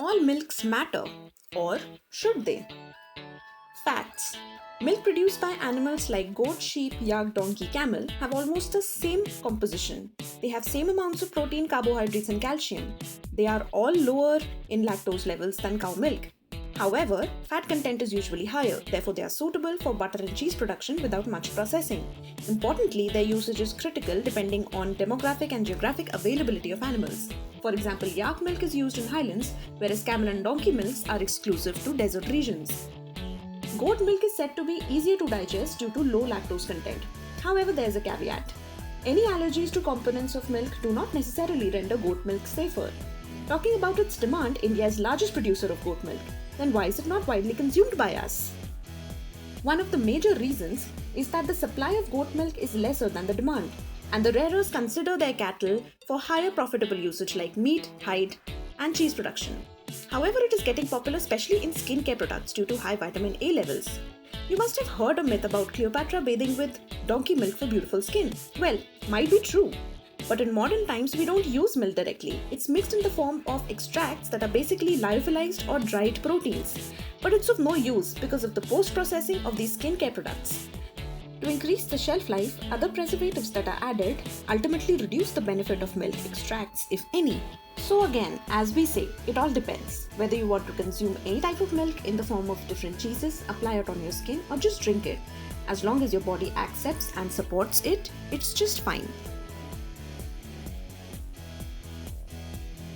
all milks matter, or should they? Facts. Milk produced by animals like goat, sheep, yak, donkey, camel have almost the same composition. They have same amounts of protein, carbohydrates and calcium. They are all lower in lactose levels than cow milk. However, fat content is usually higher, therefore they are suitable for butter and cheese production without much processing. Importantly, their usage is critical depending on demographic and geographic availability of animals. For example, yak milk is used in highlands, whereas camel and donkey milks are exclusive to desert regions. Goat milk is said to be easier to digest due to low lactose content. However, there is a caveat. Any allergies to components of milk do not necessarily render goat milk safer. Talking about its demand, India is largest producer of goat milk. Then why is it not widely consumed by us? One of the major reasons is that the supply of goat milk is lesser than the demand, and the rearers consider their cattle for higher profitable usage like meat, hide, and cheese production. However, it is getting popular especially in skincare products due to high vitamin A levels. You must have heard a myth about Cleopatra bathing with donkey milk for beautiful skin. Well, might be true. But in modern times, we don't use milk directly. It's mixed in the form of extracts that are basically lyophilized or dried proteins. But it's of no use because of the post-processing of these skincare products. To increase the shelf life, other preservatives that are added ultimately reduce the benefit of milk extracts, if any. So again, as we say, it all depends. Whether you want to consume any type of milk in the form of different cheeses, apply it on your skin, or just drink it. As long as your body accepts and supports it, it's just fine.